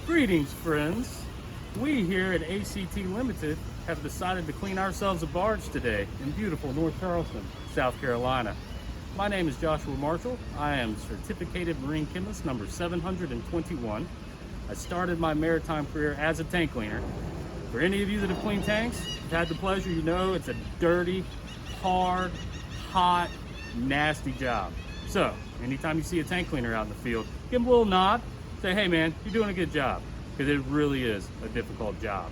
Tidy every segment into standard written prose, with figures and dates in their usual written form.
Greetings, friends. We here at ACT Limited have decided to clean ourselves a barge today in beautiful North Charleston, South Carolina. My name is Joshua Marshall. I am certificated Marine Chemist number 721. I started my maritime career as a tank cleaner. For any of you that have cleaned tanks, you've had the pleasure, you know it's a dirty, hard, hot, nasty job. So, anytime you see a tank cleaner out in the field, give them a little nod. Say, hey man, you're doing a good job, because it really is a difficult job.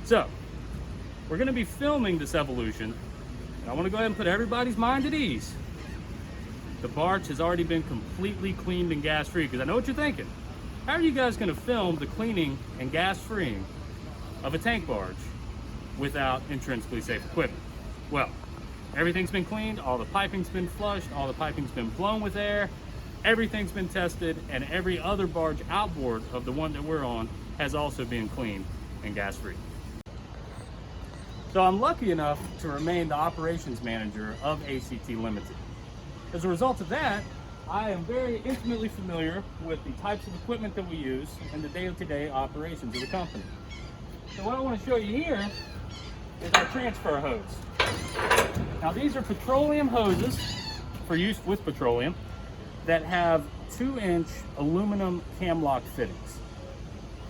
So, we're going to be filming this evolution, and I want to go ahead and put everybody's mind at ease. The barge has already been completely cleaned and gas-free, because I know what you're thinking. How are you guys going to film the cleaning and gas-freeing of a tank barge without intrinsically safe equipment? Well, everything's been cleaned, all the piping's been flushed, all the piping's been blown with air, everything's been tested, and every other barge outboard of the one that we're on has also been cleaned and gas-free. So I'm lucky enough to remain the operations manager of ACT Limited. As a result of that, I am very intimately familiar with the types of equipment that we use in the day-to-day operations of the company. So what I want to show you here is our transfer hose. Now these are petroleum hoses for use with petroleum that have 2-inch aluminum cam lock fittings.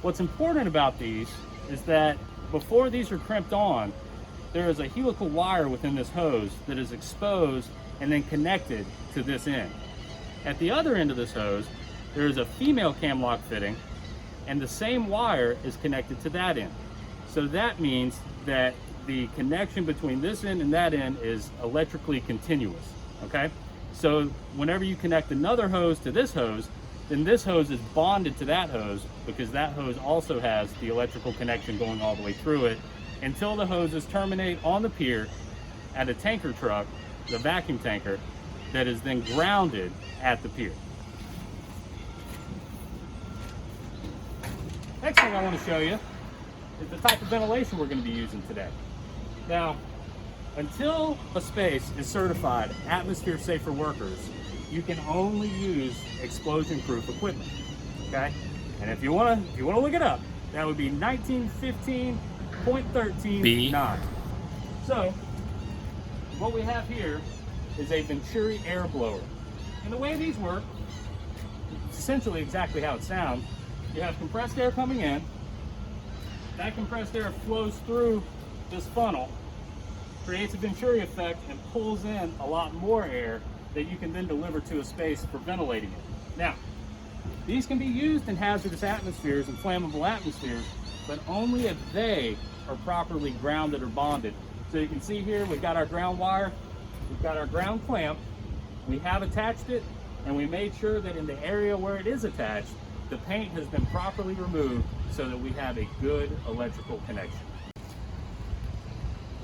What's important about these is that before these are crimped on, there is a helical wire within this hose that is exposed and then connected to this end. At the other end of this hose, there is a female cam lock fitting, and the same wire is connected to that end. So that means that the connection between this end and that end is electrically continuous, okay? So whenever you connect another hose to this hose, then this hose is bonded to that hose, because that hose also has the electrical connection going all the way through it, until the hoses terminate on the pier at a tanker truck, the vacuum tanker, that is then grounded at the pier. Next thing I want to show you is the type of ventilation we're going to be using today. Now, until a space is certified atmosphere safe for workers, you can only use explosion-proof equipment. Okay? And if you want to look it up, that would be 1915.13.9. So, what we have here is a Venturi air blower. And the way these work, it's essentially exactly how it sounds. You have compressed air coming in. That compressed air flows through this funnel, creates a Venturi effect, and pulls in a lot more air that you can then deliver to a space for ventilating it. Now, these can be used in hazardous atmospheres and flammable atmospheres, but only if they are properly grounded or bonded. So you can see here, we've got our ground wire, we've got our ground clamp, we have attached it, and we made sure that in the area where it is attached, the paint has been properly removed so that we have a good electrical connection.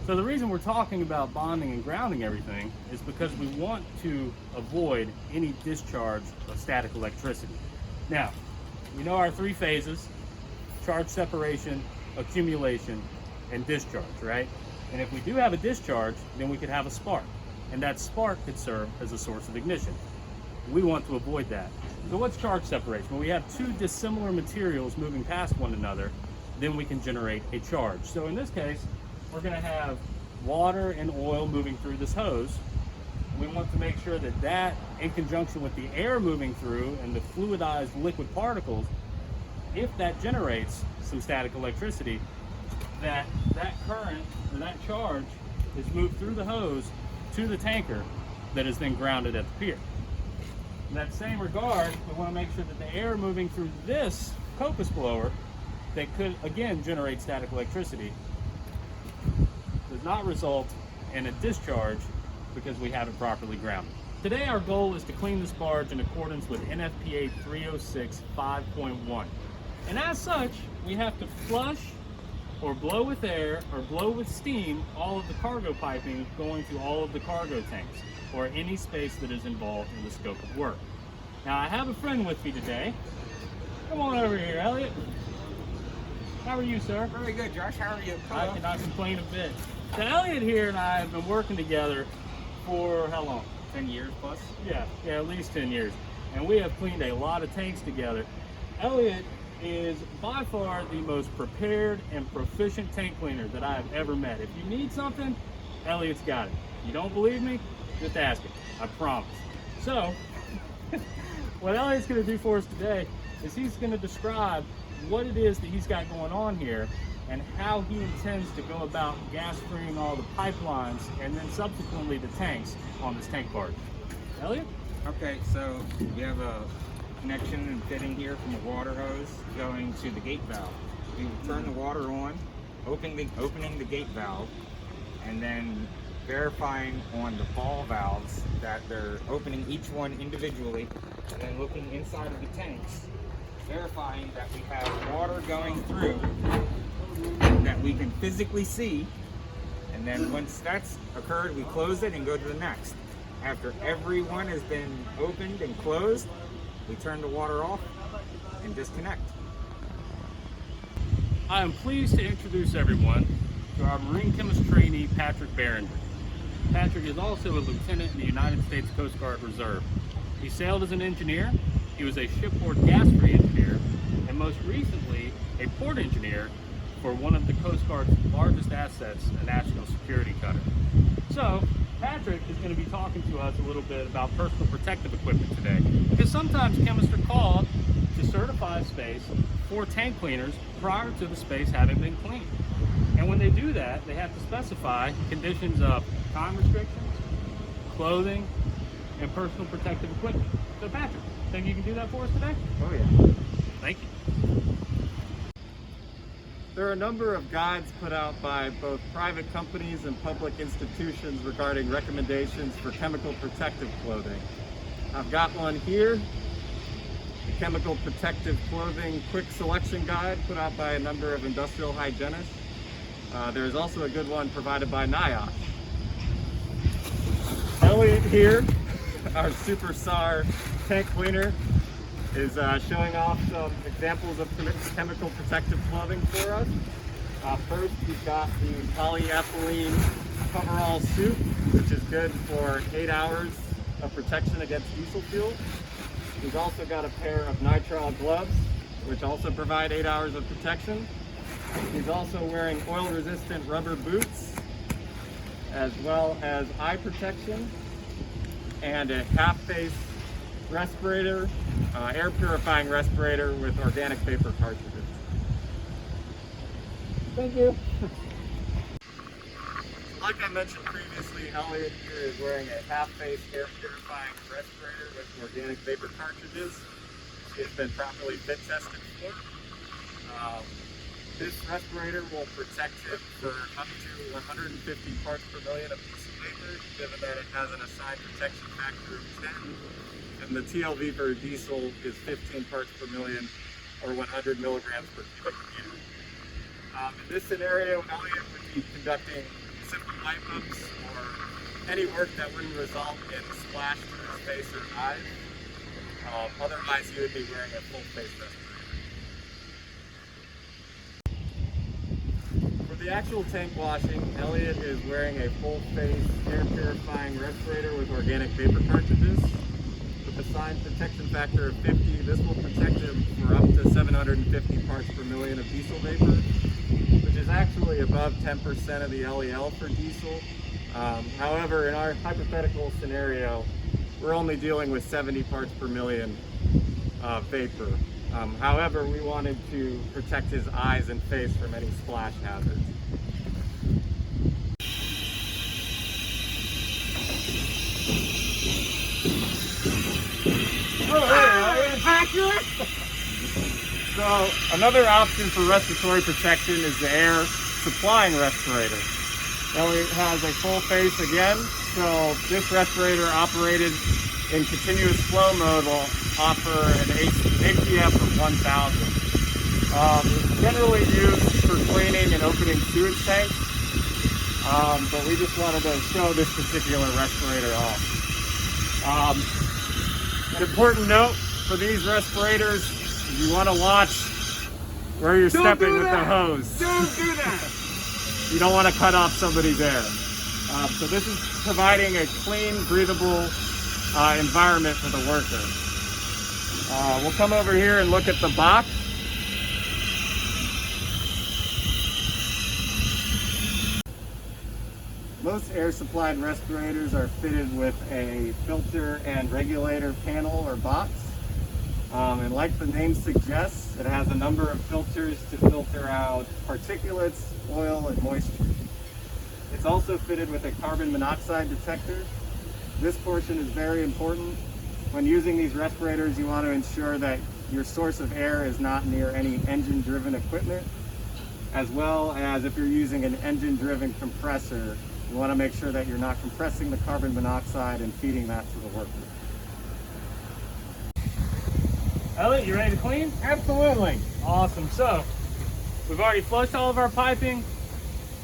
So the reason we're talking about bonding and grounding everything is because we want to avoid any discharge of static electricity. Now, we know our 3 phases: charge separation, accumulation, and discharge, right? And if we do have a discharge, then we could have a spark, and that spark could serve as a source of ignition. We want to avoid that. So what's charge separation? When we have 2 dissimilar materials moving past one another, then we can generate a charge. So in this case, we're going to have water and oil moving through this hose. We want to make sure that that, in conjunction with the air moving through and the fluidized liquid particles, if that generates some static electricity, that current or that charge is moved through the hose to the tanker that is then grounded at the pier. In that same regard, we want to make sure that the air moving through this copus blower that could again generate static electricity does not result in a discharge because we have it properly grounded. Today our goal is to clean this barge in accordance with NFPA 306 5.1. And as such, we have to flush or blow with air or blow with steam all of the cargo piping going to all of the cargo tanks or any space that is involved in the scope of work. Now I have a friend with me today. Come on over here, Elliot. How are you, sir? Very good, Josh. How are you? I cannot complain a bit. So Elliot here and I have been working together for how long? 10 years plus? Yeah, at least 10 years. And we have cleaned a lot of tanks together. Elliot is by far the most prepared and proficient tank cleaner that I have ever met. If you need something, Elliot's got it. You don't believe me? Just ask him. I promise. So, what Elliot's going to do for us today is he's going to describe what it is that he's got going on here and how he intends to go about gas freeing all the pipelines and then subsequently the tanks on this tank barge. Elliot? Okay, so we have a connection and fitting here from a water hose going to the gate valve. We will turn the water on, opening the gate valve, and then verifying on the ball valves that they're opening each one individually, and then looking inside of the tanks, verifying that we have water going through that we can physically see, and then once that's occurred, we close it and go to the next. After every one has been opened and closed, we turn the water off and disconnect. I am pleased to introduce everyone to our Marine Chemist trainee, Patrick Barringer. Patrick is also a lieutenant in the United States Coast Guard Reserve. He sailed as an engineer, he was a shipboard gas-free engineer, and most recently, a port engineer for one of the Coast Guard's largest assets, a national security cutter. So, Patrick is going to be talking to us a little bit about personal protective equipment today, because sometimes chemists are called to certify a space for tank cleaners prior to the space having been cleaned. And when they do that, they have to specify conditions of time restrictions, clothing, and personal protective equipment. So Patrick, think you can do that for us today? Oh yeah. Thank you. There are a number of guides put out by both private companies and public institutions regarding recommendations for chemical protective clothing. I've got one here, the Chemical Protective Clothing Quick Selection Guide put out by a number of industrial hygienists. There's also a good one provided by NIOSH. Elliot here, our Super SAR tank cleaner, is showing off some examples of chemical protective clothing for us. First, we've got the polyethylene coverall suit, which is good for 8 hours of protection against diesel fuel. We've also got a pair of nitrile gloves, which also provide 8 hours of protection. He's also wearing oil-resistant rubber boots, as well as eye protection, and a half-face respirator, air purifying respirator with organic vapor cartridges. Thank you. Like I mentioned previously, Elliot here is wearing a half-face air purifying respirator with organic vapor cartridges. It's been properly fit tested for. This respirator will protect him for up to 150 parts per million of diesel vapor, given that it has an assigned protection factor of 10. And the TLV for diesel is 15 parts per million, or 100 milligrams per cubic meter. In this scenario, Elliot would be conducting simple light ups or any work that wouldn't result in splash to his face or eyes. Otherwise, he would be wearing a full face respirator. For the actual tank washing, Elliot is wearing a full face air purifying respirator with organic vapor cartridges. With a assigned protection factor of 50, this will protect him for up to 750 parts per million of diesel vapor, which is actually above 10% of the LEL for diesel. However, in our hypothetical scenario, we're only dealing with 70 parts per million vapor. However, we wanted to protect his eyes and face from any splash hazards. So another option for respiratory protection is the air supplying respirator. Elliot has a full face again, so this respirator operated in continuous flow mode will offer an ATF of 1000. It's generally used for cleaning and opening sewage tanks, but we just wanted to show this particular respirator off. An important note for these respirators, you want to watch where you're stepping with the hose. Don't do that! You don't want to cut off somebody's air. So this is providing a clean, breathable environment for the worker. We'll come over here and look at the box. Most air supplied respirators are fitted with a filter and regulator panel or box. And like the name suggests, it has a number of filters to filter out particulates, oil, and moisture. It's also fitted with a carbon monoxide detector. This portion is very important. When using these respirators, you want to ensure that your source of air is not near any engine-driven equipment, as well as if you're using an engine-driven compressor, you want to make sure that you're not compressing the carbon monoxide and feeding that to the worker. Elliot, you ready to clean? Absolutely. Awesome. So, we've already flushed all of our piping.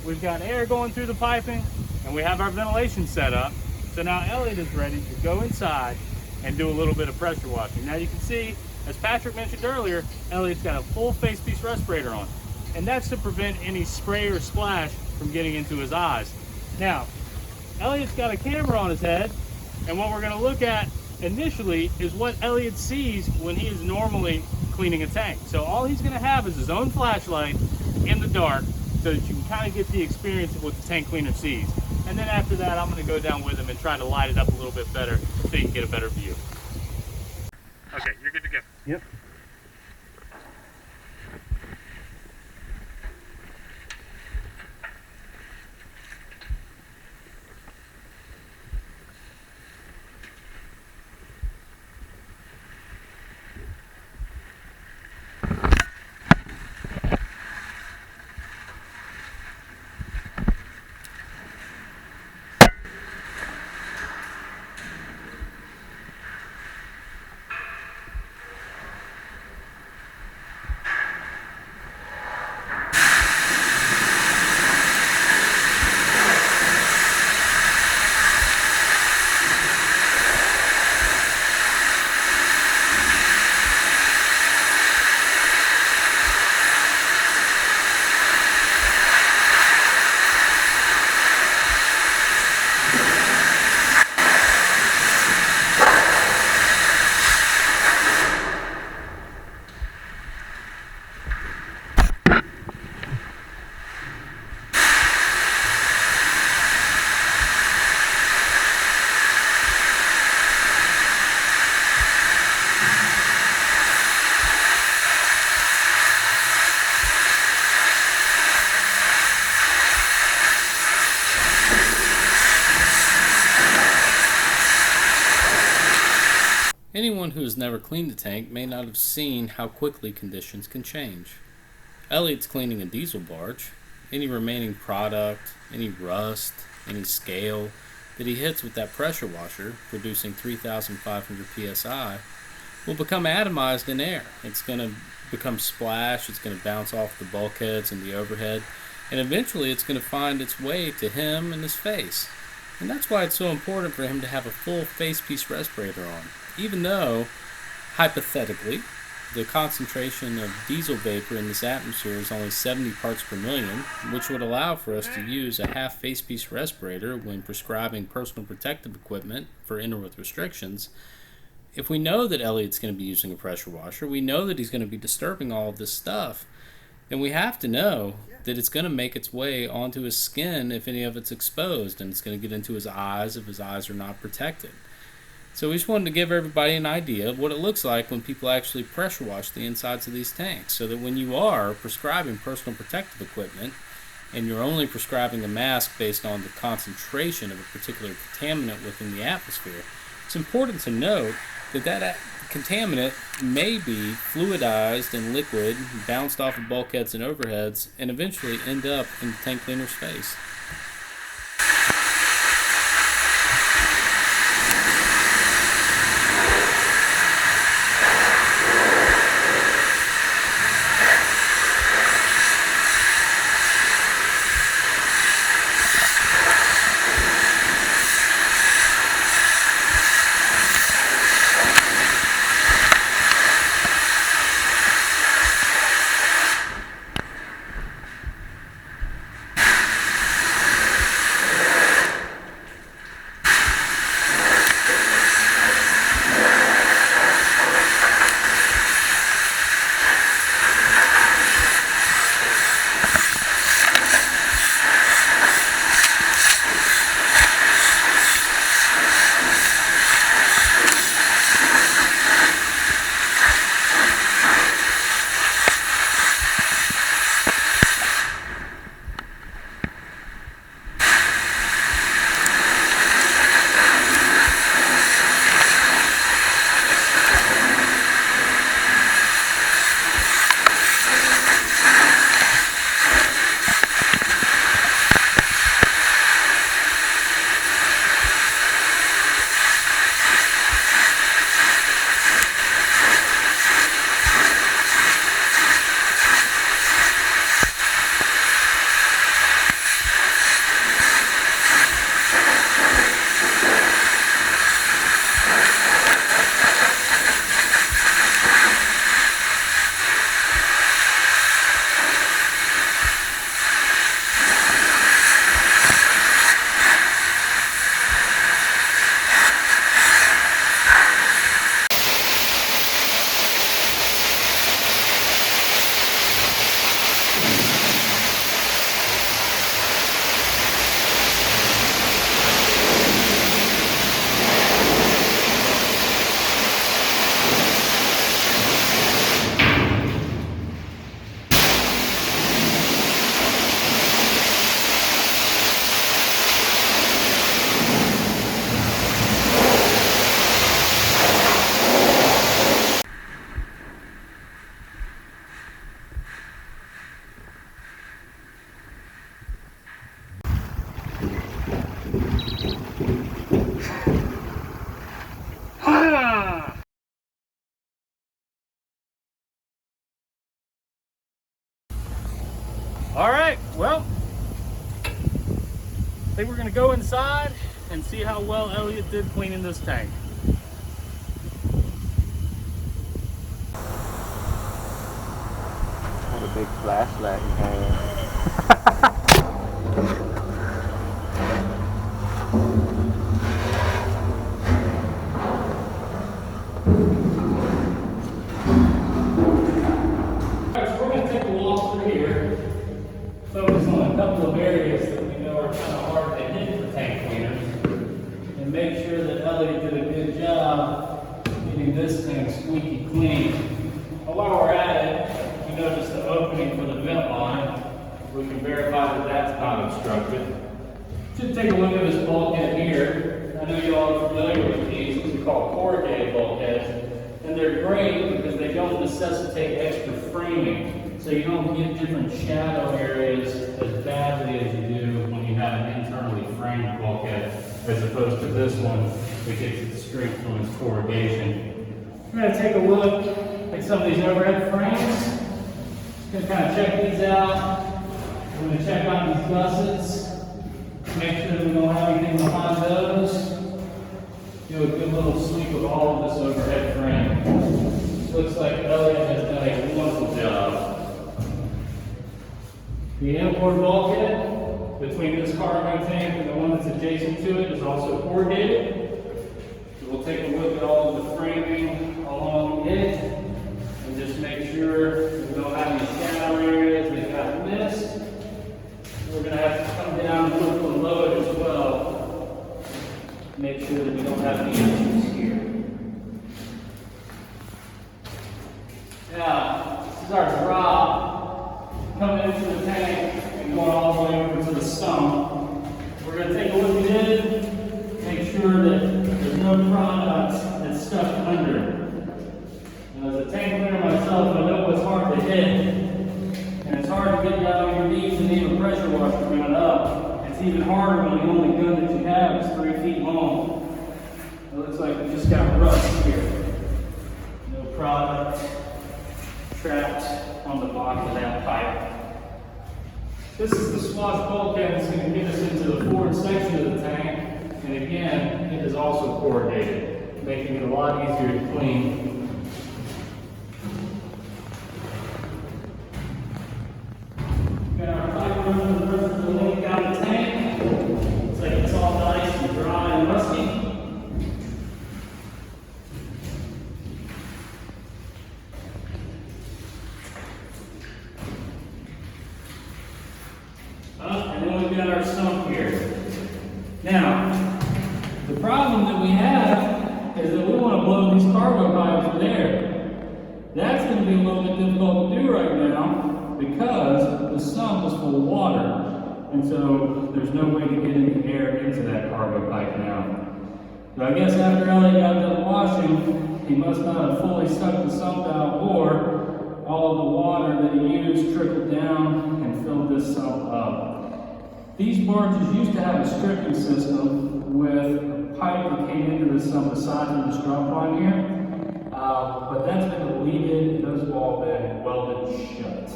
We've got air going through the piping, and we have our ventilation set up. So now Elliot is ready to go inside and do a little bit of pressure washing. Now you can see, as Patrick mentioned earlier, Elliot's got a full face piece respirator on. And that's to prevent any spray or splash from getting into his eyes. Now, Elliot's got a camera on his head, and what we're gonna look at initially is what Elliot sees when he is normally cleaning a tank. So all he's gonna have is his own flashlight in the dark so that you can kind of get the experience of what the tank cleaner sees. And then after that, I'm gonna go down with him and try to light it up a little bit better so you can get a better view. Okay, you're good to go. Yep. Anyone who has never cleaned a tank may not have seen how quickly conditions can change. Elliot's cleaning a diesel barge. Any remaining product, any rust, any scale that he hits with that pressure washer, producing 3,500 psi, will become atomized in air. It's going to become splash, it's going to bounce off the bulkheads and the overhead, and eventually it's going to find its way to him and his face. And that's why it's so important for him to have a full face piece respirator on. Even though, hypothetically, the concentration of diesel vapor in this atmosphere is only 70 parts per million, which would allow for us to use a half face piece respirator when prescribing personal protective equipment for inner with restrictions. If we know that Elliot's going to be using a pressure washer, we know that he's going to be disturbing all of this stuff, then we have to know that it's going to make its way onto his skin if any of it's exposed, and it's going to get into his eyes if his eyes are not protected. So we just wanted to give everybody an idea of what it looks like when people actually pressure wash the insides of these tanks, so that when you are prescribing personal protective equipment and you're only prescribing a mask based on the concentration of a particular contaminant within the atmosphere, it's important to note that contaminant may be fluidized and liquid, bounced off of bulkheads and overheads, and eventually end up in the tank cleaner space. All right, well, I think we're gonna go inside and see how well Elliot did cleaning this tank. What a big flashlight you have. Alright, so we're going to take a walk through here, focus on a couple of areas that we know are kind of hard to hit for tank cleaners, and make sure that Elliot did a good job getting this tank squeaky clean. But while we're at it, we notice the opening for the vent line. We can verify that that's not obstructed. Just take a look at this bulkhead here. I know you all are familiar with these. These are called corrugated bulkheads. And they're great because they don't necessitate extra framing. So you don't get different shadow areas as badly as you do when you have an internally framed bulkhead, as opposed to this one, which gets its strength from its corrugation. We're going to take a look at some of these overhead frames. Just going to kind of check these out. We're going to check on these gussets. Make sure that we don't have anything behind those. Do a good little sweep of all of this overhead frame. Looks like Elliot has done a wonderful job. The import bulkhead between this cargo tank and the one that's adjacent to it is also corrugated. So we'll take a look at all of the framing along it and just make sure we don't have any shadow areas that got missed. We're going to have to come down and look below it as well. Make sure that we don't have any issues here. Now, this is our drop coming into the tank and going all the way over to the sump. We're going to take a look at it, make sure that there's no products that's stuck under. Now, as a tank cleaner myself, I know it's hard to hit, and it's hard to get down on your knees and leave a pressure washer coming up. It's even harder when the only gun that you have is 3 feet long. It looks like we just got rust here. No product trapped on the bottom of that pipe. This is the swash bulkhead that's going to get us into the forward section of the tank, and again, it is also corrugated, making it a lot easier to clean. Got our pipe running the rest of the length down the tank. Looks like it's all nice and dry and rusty. And then we've got our sump here. Now, the problem that we have is that we want to blow these cargo pipes in there. That's going to be a little bit difficult to do right now because the sump is full of water. And so there's no way to get any air into that cargo pipe now. So I guess after Elliot got done washing, he must not have fully sucked the sump out, or all of the water that he used trickled down and filled this sump up. These barges used to have a stripping system with a pipe that came into the sump aside from this drop line here, but that's been deleted and those have all been welded shut.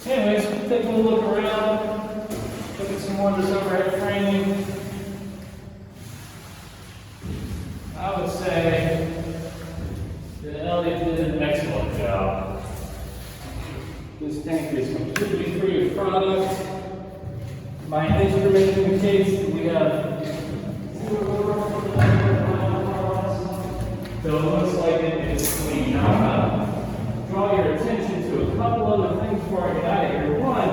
Anyways, take a little look around, look at some more of this overhead framing. I would say that Elliot did an excellent job. This tank is completely free of product. My instrument indicates that we have so it looks like it is clean. Now I'm going to draw your attention to a couple other things before I get out of here. One,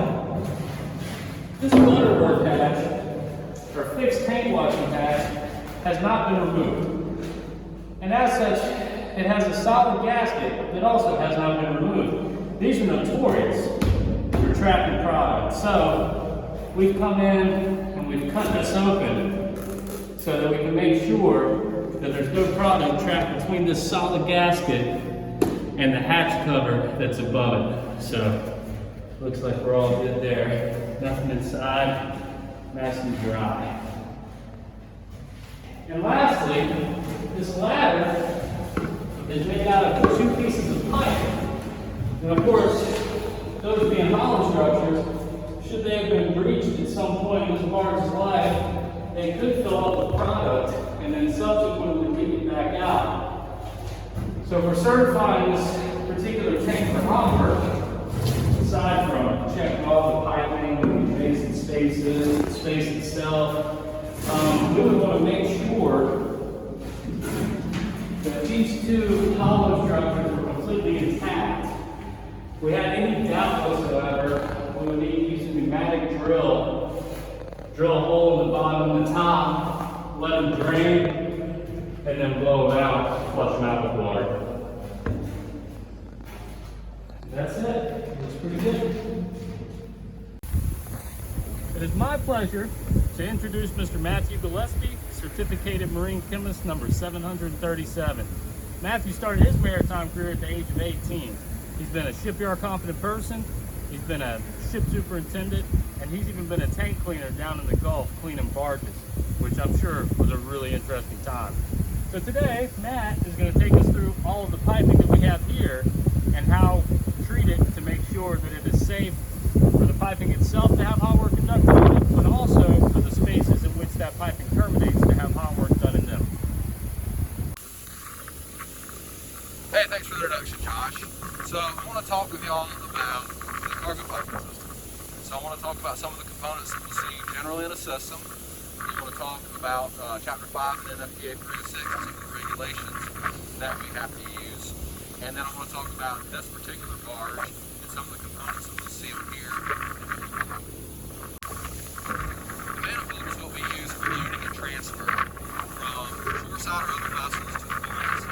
this Butterworth hatch, or fixed tank washing hatch, has not been removed. And as such, it has a solid gasket that also has not been removed. These are notorious for trapping product. So we've come in and we've cut this open so that we can make sure that there's no product trapped between this solid gasket and the hatch cover that's above it. So looks like we're all good there. Nothing inside, nice and dry. And lastly, this ladder is made out of 2 pieces of pipe. And of course, those being hollow structures, should they have been breached at some point in this barge's life, they could fill up with product and then subsequently leak it back out. So for certifying this particular tank for hot work, aside from checking all the piping, the adjacent spaces, the space itself, we would want to make sure that these 2 hollow structures were completely intact. If we had any doubt whatsoever, we would need to use a pneumatic drill a hole in the bottom and the top, let them drain, and then blow them out, flush them out with water. That's it. Looks pretty good. It is my pleasure to introduce Mr. Matthew Gillespie, Certificated Marine Chemist number 737. Matthew started his maritime career at the age of 18. He's been a shipyard competent person, he's been a ship superintendent, and he's even been a tank cleaner down in the Gulf cleaning barges, which I'm sure was a really interesting time. So today, Matt is going to take us through all of the piping that we have here and how to treat it to make sure that it is safe for the piping itself to have hot work conducted on it, but also for the spaces in which that piping terminates to have hot work done in them. Hey, thanks for the introduction, Josh. So I want to talk with y'all about the cargo piping system. So I want to talk about some of the components that we see generally in a system. I want to talk about Chapter 5 and NFPA 306 and some of the regulations that we have to use. And then I want to talk about this particular barge and some of the components that we see up here. The manifold is what we use for unit and transfer from shoreside or other vessels to the buoys.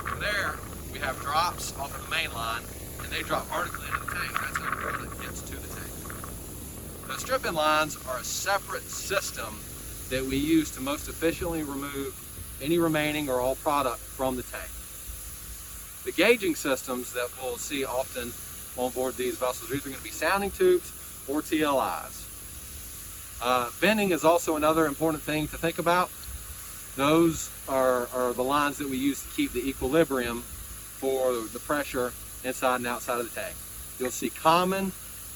From there, we have drops off of the main line, and they drop vertically into the tank. That's how the product gets to the tank. The strip-in lines are a separate system that we use to most efficiently remove any remaining or all product from the tank. The gauging systems that we'll see often on board these vessels are either going to be sounding tubes or TLIs. Venting is also another important thing to think about. Those are the lines that we use to keep the equilibrium for the pressure inside and outside of the tank. You'll see common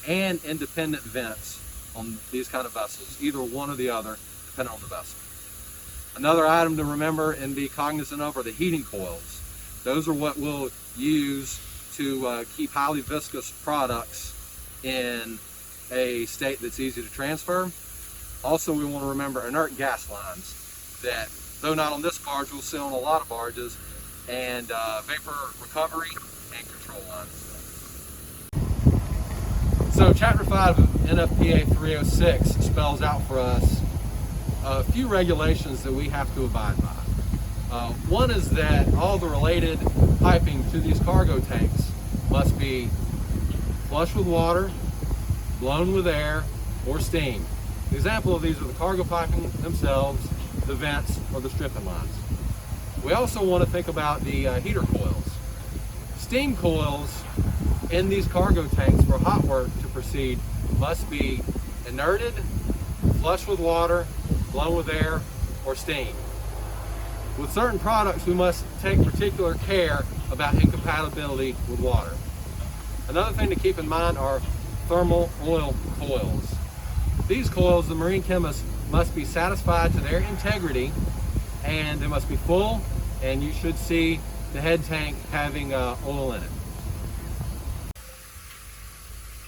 and independent vents on these kind of vessels, either one or the other, depending on the vessel. Another item to remember and be cognizant of are the heating coils. Those are what we'll use to keep highly viscous products in a state that's easy to transfer. Also, we want to remember inert gas lines that, though not on this barge, we'll see on a lot of barges, and vapor recovery and control lines. So Chapter 5 of NFPA 306 spells out for us a few regulations that we have to abide by. One is that all the related piping to these cargo tanks must be flush with water, blown with air, or steam. An example of these are the cargo piping themselves, the vents, or the stripping lines. We also want to think about the heater coils. Steam coils in these cargo tanks for hot work to proceed must be inerted, flush with water, blown with air, or steam. With certain products, we must take particular care about incompatibility with water. Another thing to keep in mind are thermal oil coils. These coils, the Marine Chemist, must be satisfied to their integrity, and they must be full, and you should see the head tank having oil in it.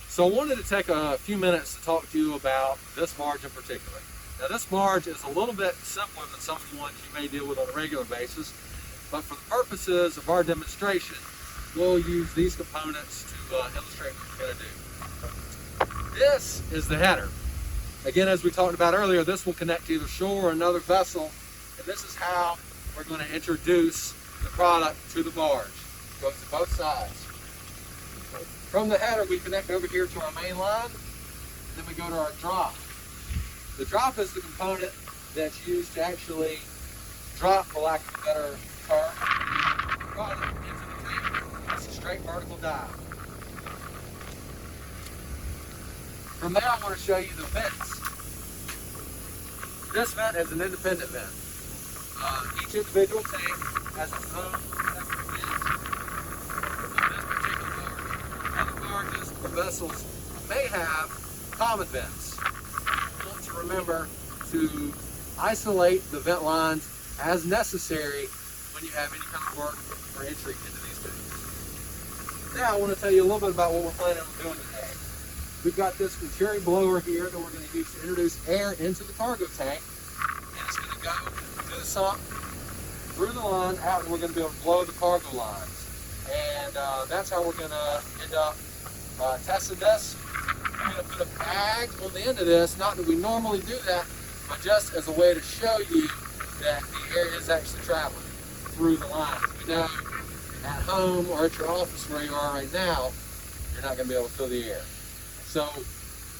So I wanted to take a few minutes to talk to you about this barge in particular. Now, this barge is a little bit simpler than some of the ones you may deal with on a regular basis, but for the purposes of our demonstration, we'll use these components to illustrate what we're going to do. This is the header. Again, as we talked about earlier, this will connect to either shore or another vessel, and this is how we're going to introduce the product to the barge. It goes to both sides. From the header, we connect over here to our main line, and then we go to our drop. The drop is the component that's used to actually drop, for lack of a better term, product into the tank. It's a straight vertical dive. From there, I want to show you the vents. This vent is an independent vent. Each individual tank has its own separate vent. This particular barge, other barges or vessels may have common vents. Remember to isolate the vent lines as necessary when you have any kind of work or entry into these tanks. Now I want to tell you a little bit about what we're planning on doing today. We've got this cherry blower here that we're going to use to introduce air into the cargo tank, and it's going to go to the sump, through the line, out, and we're going to be able to blow the cargo lines. And that's how we're going to end up testing this. I'm going to put a bag on the end of this, not that we normally do that, but just as a way to show you that the air is actually traveling through the lines. We know at home or at your office where you are right now, you're not going to be able to fill the air. So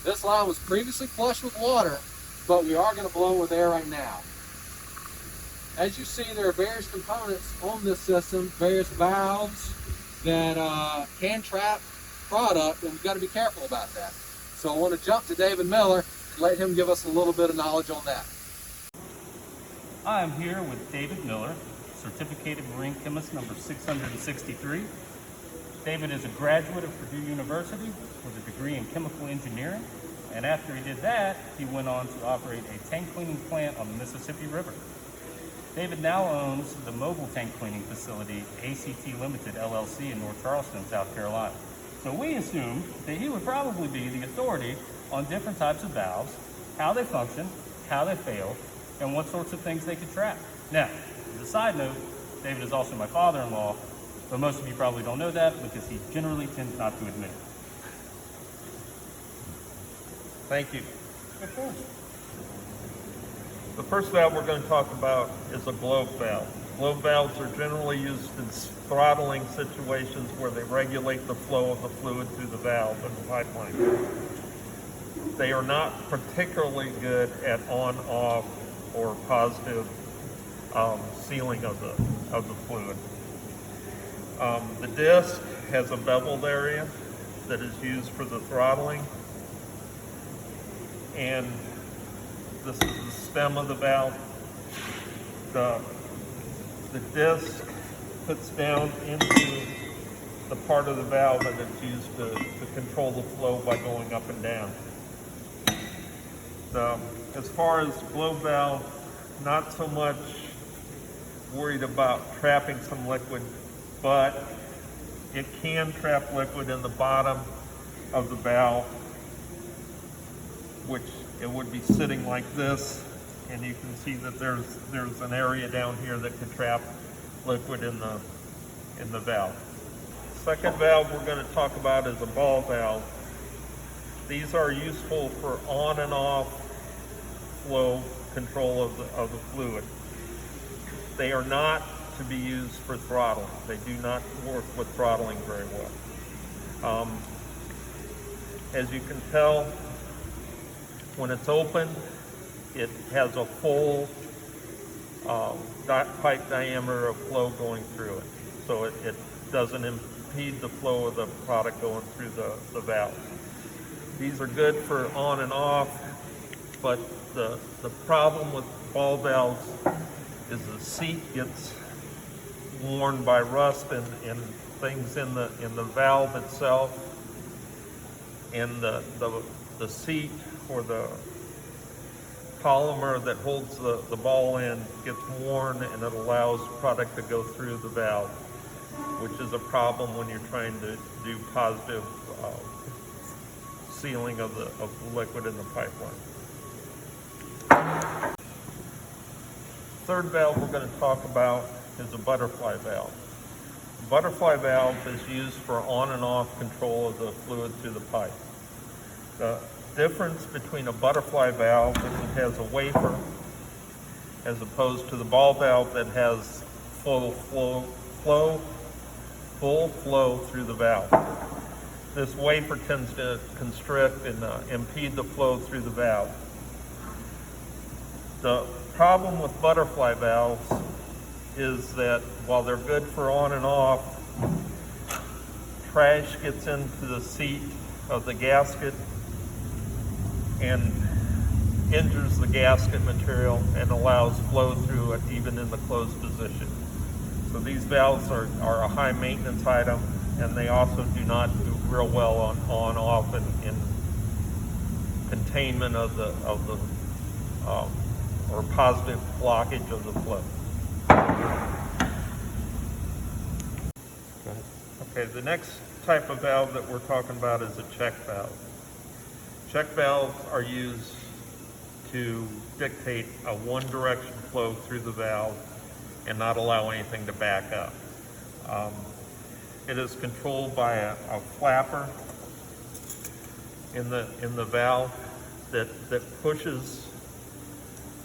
this line was previously flushed with water, but we are going to blow with air right now. As you see, there are various components on this system, various valves that can trap product, and we've got to be careful about that. So I want to jump to David Miller and let him give us a little bit of knowledge on that. I am here with David Miller, Certificated Marine Chemist number 663. David is a graduate of Purdue University with a degree in chemical engineering, and after he did that, he went on to operate a tank cleaning plant on the Mississippi River. David now owns the mobile tank cleaning facility, ACT Limited LLC in North Charleston, South Carolina. So we assumed that he would probably be the authority on different types of valves, how they function, how they fail, and what sorts of things they could trap. Now, as a side note, David is also my father-in-law, but most of you probably don't know that because he generally tends not to admit it. Thank you. Of course. The first valve we're going to talk about is a globe valve. Globe valves are generally used in throttling situations where they regulate the flow of the fluid through the valve and the pipeline. They are not particularly good at on-off or positive sealing of the fluid. The disc has a beveled area that is used for the throttling, and this is the stem of the valve. The disc puts down into the part of the valve that it's used to control the flow by going up and down. As far as globe valve, not so much worried about trapping some liquid, but it can trap liquid in the bottom of the valve, which it would be sitting like this, and you can see that there's an area down here that could trap liquid in the valve. Second valve we're going to talk about is a ball valve. These are useful for on and off flow control of the fluid. They are not to be used for throttling. They do not work with throttling very well. As you can tell, when it's open, it has a full pipe diameter of flow going through it. So it doesn't impede the flow of the product going through the valve. These are good for on and off, but the problem with ball valves is the seat gets worn by rust and things in the valve itself, and the seat or the polymer that holds the ball in gets worn, and it allows product to go through the valve, which is a problem when you're trying to do positive sealing of the liquid in the pipeline. Third valve we're going to talk about is a butterfly valve. The butterfly valve is used for on and off control of the fluid through the pipe. The difference between a butterfly valve, which has a wafer, as opposed to the ball valve that has full flow through the valve. This wafer tends to constrict and impede the flow through the valve. The problem with butterfly valves is that while they're good for on and off, trash gets into the seat of the gasket and injures the gasket material and allows flow through it even in the closed position. So these valves are a high maintenance item, and they also do not do real well on off in containment of the or positive blockage of the flow. Okay, the next type of valve that we're talking about is a check valve. Check valves are used to dictate a one direction flow through the valve and not allow anything to back up. It is controlled by a flapper in the valve that pushes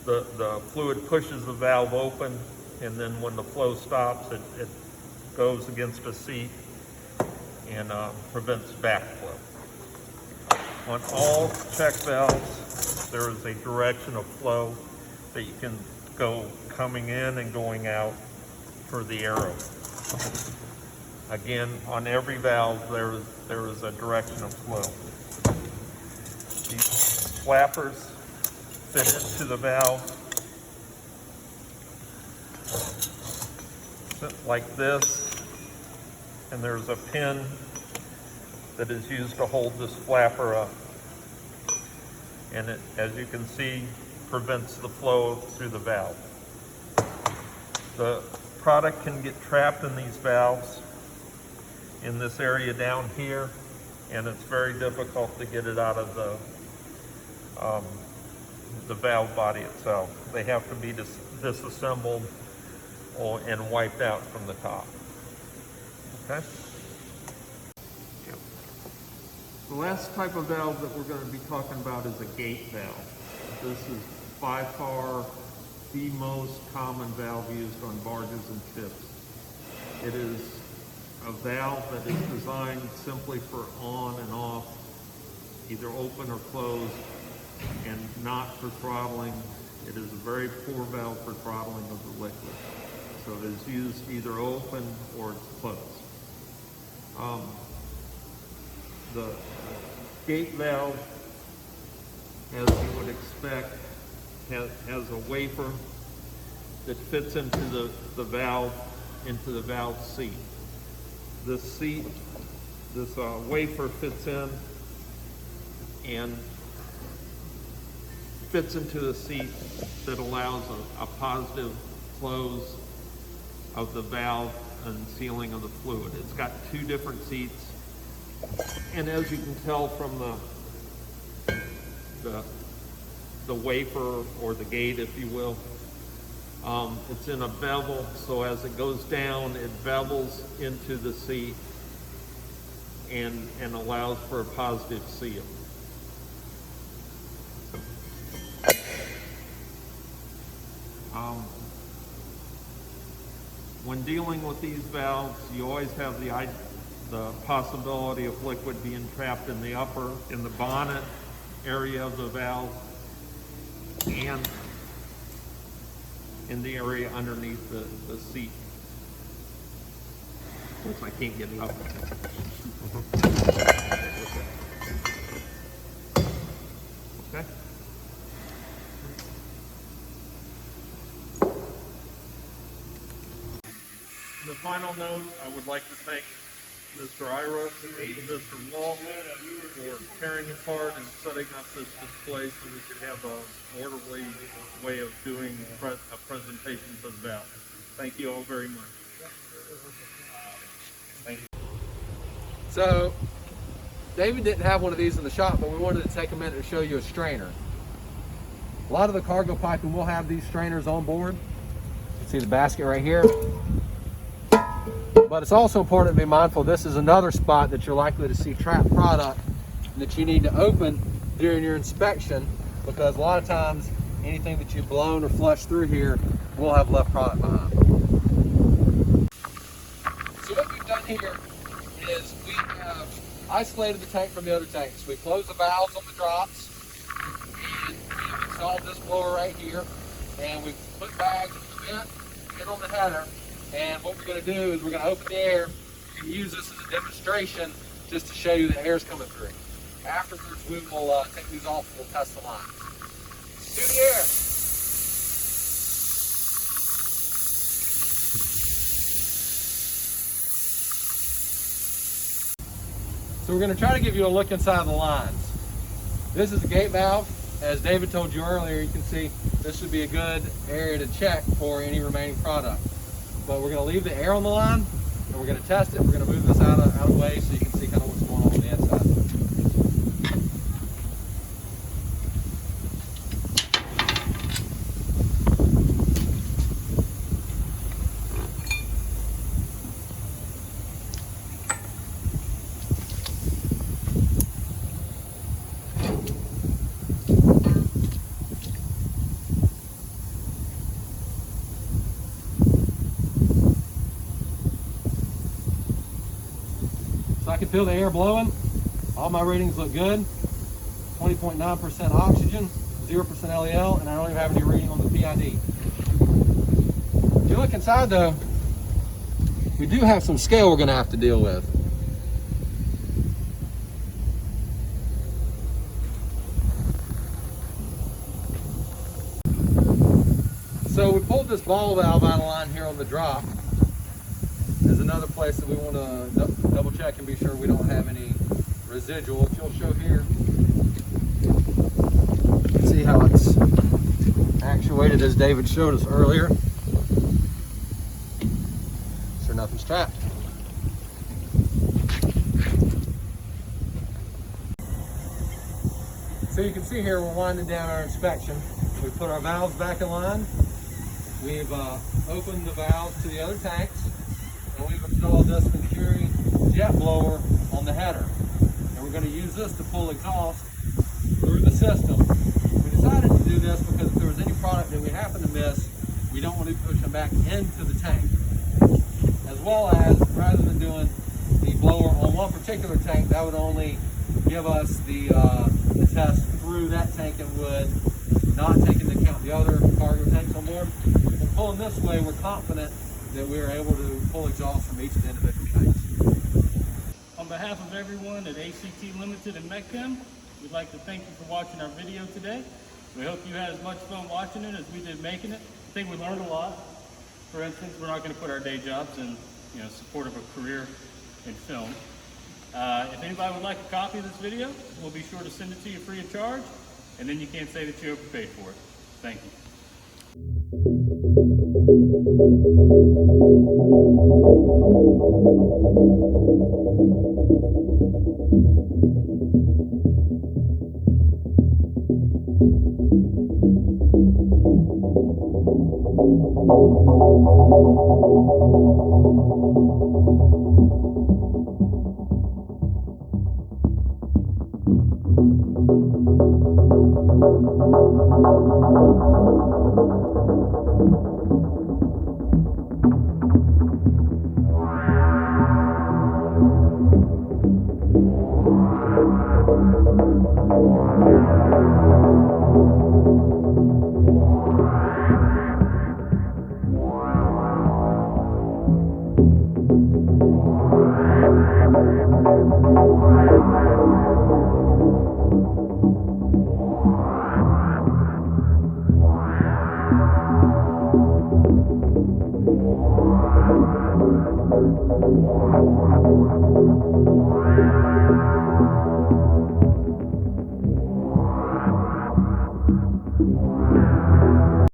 the fluid pushes the valve open, and then when the flow stops, it goes against a seat and prevents backflow. On all check valves, there is a direction of flow that you can go coming in and going out for the arrow. Again, on every valve, there is a direction of flow. These flappers fit into the valve like this, and there's a pin that is used to hold this flapper up, and it, as you can see, prevents the flow through the valve. The product can get trapped in these valves in this area down here, and it's very difficult to get it out of the valve body itself. They have to be disassembled and wiped out from the top. Okay? Yep. The last type of valve that we're going to be talking about is a gate valve. This is by far the most common valve used on barges and ships. It is a valve that is designed simply for on and off, either open or closed, and not for throttling It is a very poor valve for throttling of the liquid. So it is used either open or it's closed. The gate valve, as you would expect, has a wafer that fits into the valve seat. This wafer fits in and fits into the seat that allows a positive close of the valve and sealing of the fluid. It's got two different seats, and as you can tell from the wafer or the gate, if you will, it's in a bevel, so as it goes down, it bevels into the seat and allows for a positive seal. When dealing with these valves, you always have the possibility of liquid being trapped in the bonnet area of the valve and in the area underneath the seat. Of course, I can't get it up. Okay. The final note, I would like to thank Mr. Ira and Mr. Wall for tearing apart and setting up this display so we could have an orderly way of doing a presentation of the valve. Thank you all very much. Thank you. So, David didn't have one of these in the shop, but we wanted to take a minute to show you a strainer. A lot of the cargo piping will have these strainers on board. You can see the basket right here. But it's also important to be mindful, this is another spot that you're likely to see trapped product that you need to open during your inspection, because a lot of times anything that you've blown or flushed through here will have left product behind. So what we've done here is we have isolated the tank from the other tanks. We closed the valves on the drops, and we've installed this blower right here, and we've put bags in the vent and on the header. And what we're going to do is we're going to open the air and use this as a demonstration just to show you the air's coming through. Afterwards, we will take these off and we'll test the lines. To the air. So we're going to try to give you a look inside the lines. This is a gate valve. As David told you earlier, you can see this would be a good area to check for any remaining product. But we're going to leave the air on the line, and we're going to test it. We're going to move this out of the way so you can see kind of what's going on the inside. So I can feel the air blowing. All my readings look good. 20.9% oxygen, 0% LEL, and I don't even have any reading on the PID. If you look inside though, we do have some scale we're going to have to deal with. So we pulled this ball valve out of line here on the drop. There's another place that we want to double check and be sure we don't have any residual. If you'll show here, see how it's actuated as David showed us earlier. So nothing's trapped. So you can see here we're winding down our inspection. We put our valves back in line. We've opened the valves to the other tanks. And we've installed this Mercury jet blower on the header. And we're going to use this to pull exhaust through the system. We decided to do this because if there was any product that we happen to miss, we don't want to push them back into the tank. As well as, rather than doing the blower on one particular tank, that would only give us the test through that tank and would not taking into account the other cargo tanks on board. And pulling this way, we're confident that we are able to pull exhaust from each of the individual tanks. On behalf of everyone at ACT Limited and MET-Chem, we'd like to thank you for watching our video today. We hope you had as much fun watching it as we did making it. I think we learned a lot. For instance, we're not going to put our day jobs in support of a career in film. If anybody would like a copy of this video, we'll be sure to send it to you free of charge, and then you can't say that you overpaid for it. Thank you.